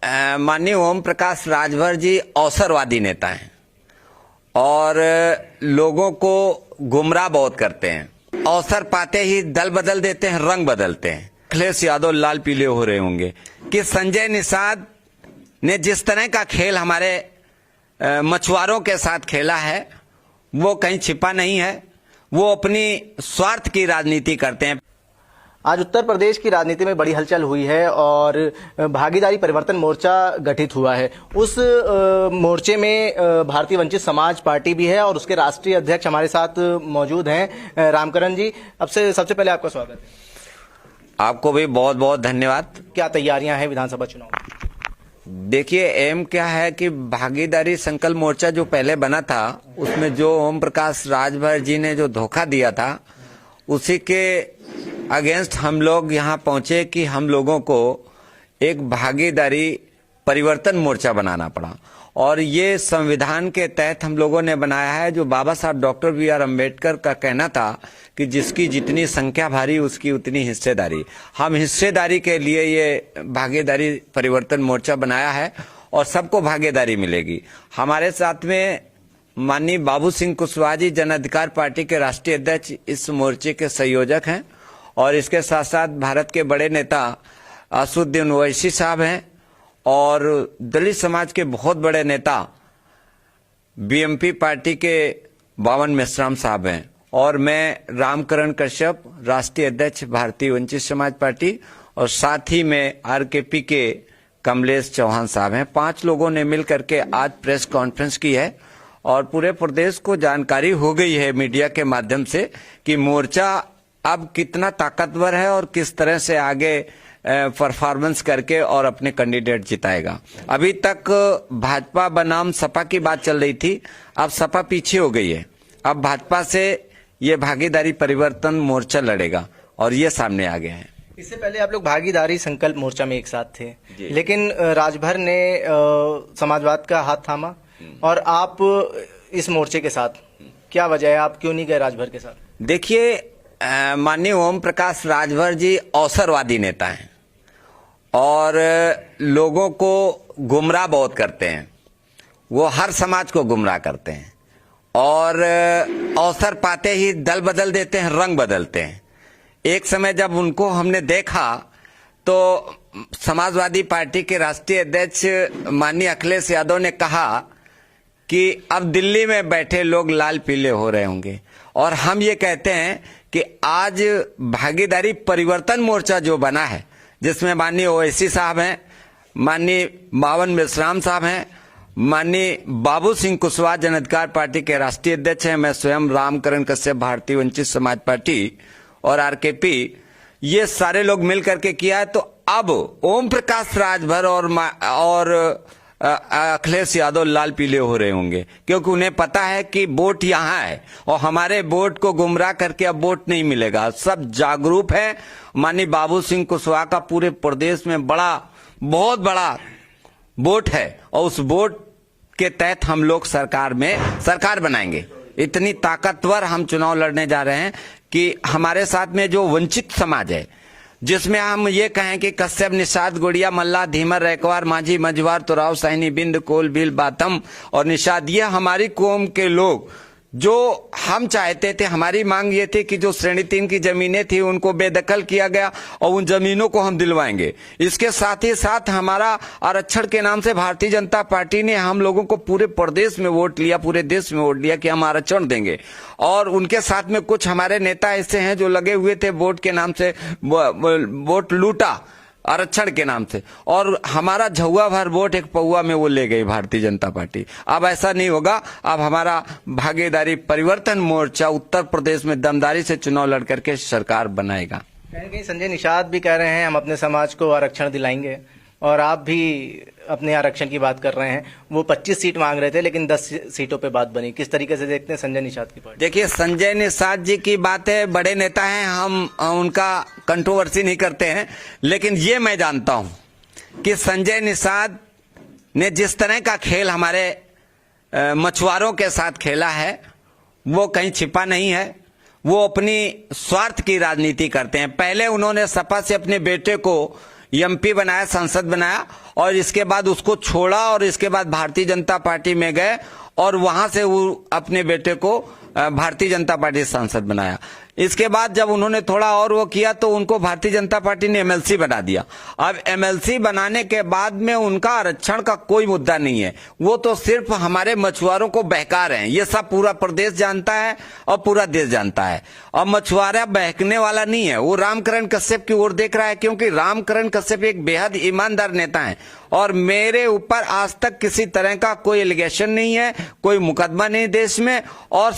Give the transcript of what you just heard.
माननीय ओम प्रकाश राजभर जी अवसरवादी नेता हैं और लोगों को गुमराह बहुत करते हैं। अवसर पाते ही दल बदल देते हैं, रंग बदलते हैं। अखिलेश यादव लाल पीले हो रहे होंगे कि संजय निषाद ने जिस तरह का खेल हमारे मछुआरों के साथ खेला है वो कहीं छिपा नहीं है। वो अपनी स्वार्थ की राजनीति करते हैं। आज उत्तर प्रदेश की राजनीति में बड़ी हलचल हुई है और भागीदारी परिवर्तन मोर्चा गठित हुआ है। उस मोर्चे में भारतीय वंचित समाज पार्टी भी है और उसके राष्ट्रीय अध्यक्ष हमारे साथ मौजूद हैं। रामकरण जी, अब से सबसे पहले आपका स्वागत है। आपको भी बहुत बहुत धन्यवाद। क्या तैयारियां हैं विधानसभा चुनाव? देखिए, एम क्या है कि भागीदारी संकल्प मोर्चा जो पहले बना था उसमें जो ओम प्रकाश राजभर जी ने जो धोखा दिया था उसी के अगेंस्ट हम लोग यहाँ पहुंचे कि हम लोगों को एक भागीदारी परिवर्तन मोर्चा बनाना पड़ा। और ये संविधान के तहत हम लोगों ने बनाया है, जो बाबा साहब डॉक्टर B.R. अम्बेडकर का कहना था कि जिसकी जितनी संख्या भारी उसकी उतनी हिस्सेदारी। हम हिस्सेदारी के लिए ये भागीदारी परिवर्तन मोर्चा बनाया है और सबको भागीदारी मिलेगी। हमारे साथ में माननीय बाबू सिंह कुशवाहा जी जन अधिकार पार्टी के राष्ट्रीय अध्यक्ष इस मोर्चे के संयोजक हैं और इसके साथ साथ भारत के बड़े नेता असदुद्दीन ओवैसी साहब हैं और दलित समाज के बहुत बड़े नेता BMP पार्टी के बावन मेश्राम साहब हैं और मैं रामकरण कश्यप राष्ट्रीय अध्यक्ष भारतीय वंचित समाज पार्टी और साथ ही में RKP के कमलेश चौहान साहब हैं। 5 लोगों ने मिल करके आज प्रेस कॉन्फ्रेंस की है और पूरे प्रदेश को जानकारी हो गई है मीडिया के माध्यम से कि मोर्चा अब कितना ताकतवर है और किस तरह से आगे परफॉर्मेंस करके और अपने कैंडिडेट जिताएगा। अभी तक भाजपा बनाम सपा की बात चल रही थी, अब सपा पीछे हो गई है। अब भाजपा से ये भागीदारी परिवर्तन मोर्चा लड़ेगा और ये सामने आ गया है। इससे पहले आप लोग भागीदारी संकल्प मोर्चा में एक साथ थे, लेकिन राजभर ने समाजवाद का हाथ थामा और आप इस मोर्चे के साथ, क्या वजह है, आप क्यों नहीं गए राजभर के साथ? देखिए, माननीय ओम प्रकाश राजभर जी अवसरवादी नेता हैं और लोगों को गुमराह बहुत करते हैं। वो हर समाज को गुमराह करते हैं और अवसर पाते ही दल बदल देते हैं, रंग बदलते हैं। एक समय जब उनको हमने देखा तो समाजवादी पार्टी के राष्ट्रीय अध्यक्ष माननीय अखिलेश यादव ने कहा कि अब दिल्ली में बैठे लोग लाल पीले हो रहे होंगे और हम ये कहते हैं कि आज भागीदारी परिवर्तन मोर्चा जो बना है जिसमें माननीय ओवैसी साहब हैं, माननीय बावन मेश्राम साहब हैं, माननीय बाबू सिंह कुशवाहा जन अधिकार पार्टी के राष्ट्रीय अध्यक्ष हैं, मैं स्वयं रामकरण कश्यप भारतीय वंचित समाज पार्टी और RKP, ये सारे लोग मिल करके किया है। तो अब ओम प्रकाश राजभर और अखिलेश यादव लाल पीले हो रहे होंगे क्योंकि उन्हें पता है कि वोट यहाँ है और हमारे वोट को गुमराह करके अब वोट नहीं मिलेगा। सब जागरूक है। माननीय बाबू सिंह कुशवाहा का पूरे प्रदेश में बहुत बड़ा वोट है और उस वोट के तहत हम लोग सरकार बनाएंगे। इतनी ताकतवर हम चुनाव लड़ने जा रहे हैं कि हमारे साथ में जो वंचित समाज है, जिसमें हम ये कहें कि कश्यप, निषाद, गुड़िया, मल्ला, धीमर, रैकवार, माझी, मझवार, तुराव, साहिनी, बिंद, कोल, भील, बातम और निषाद, ये हमारी कौम के लोग जो हम चाहते थे। हमारी मांग ये थी कि जो श्रेणी 3 की जमीनें थी उनको बेदखल किया गया और उन जमीनों को हम दिलवाएंगे। इसके साथ ही साथ हमारा आरक्षण के नाम से भारतीय जनता पार्टी ने हम लोगों को पूरे प्रदेश में वोट लिया, पूरे देश में वोट लिया कि हम आरक्षण देंगे। और उनके साथ में कुछ हमारे नेता ऐसे हैं जो लगे हुए थे वोट के नाम से, वोट लूटा आरक्षण के नाम से और हमारा झुआ भर वोट एक पौआ में वो ले गई भारतीय जनता पार्टी। अब ऐसा नहीं होगा। अब हमारा भागीदारी परिवर्तन मोर्चा उत्तर प्रदेश में दमदारी से चुनाव लड़ करके सरकार बनाएगा। कहीं संजय निषाद भी कह रहे हैं हम अपने समाज को आरक्षण दिलाएंगे और आप भी अपने आरक्षण की बात कर रहे हैं। वो 25 सीट मांग रहे थे लेकिन 10 सीटों पे बात बनी। किस तरीके से देखते हैं संजय निषाद की पार्टी? देखिए, संजय निषाद जी की बात है, बड़े नेता हैं, हम उनका कंट्रोवर्सी नहीं करते हैं, लेकिन ये मैं जानता हूं कि संजय निषाद ने जिस तरह का खेल हमारे मछुआरों के साथ खेला है वो कहीं छिपा नहीं है। वो अपनी स्वार्थ की राजनीति करते हैं। पहले उन्होंने सपा से अपने बेटे को MP बनाया, सांसद बनाया और इसके बाद उसको छोड़ा और इसके बाद भारतीय जनता पार्टी में गए और वहां से वो अपने बेटे को भारतीय जनता पार्टी सांसद बनाया। इसके बाद जब उन्होंने थोड़ा और वो किया तो उनको भारतीय जनता पार्टी ने एमएलसी बना दिया। अब एमएलसी बनाने के बाद में उनका आरक्षण का कोई मुद्दा नहीं है, वो तो सिर्फ हमारे मछुआरों को बहका रहे हैं। ये सब पूरा प्रदेश जानता है और पूरा देश जानता है। और मछुआरा बहकने वाला नहीं है, वो रामकरण कश्यप की ओर देख रहा है, क्योंकि रामकरण कश्यप एक बेहद ईमानदार नेता है और मेरे ऊपर आज तक किसी तरह का कोई एलिगेशन नहीं है, कोई मुकदमा नहीं देश में। और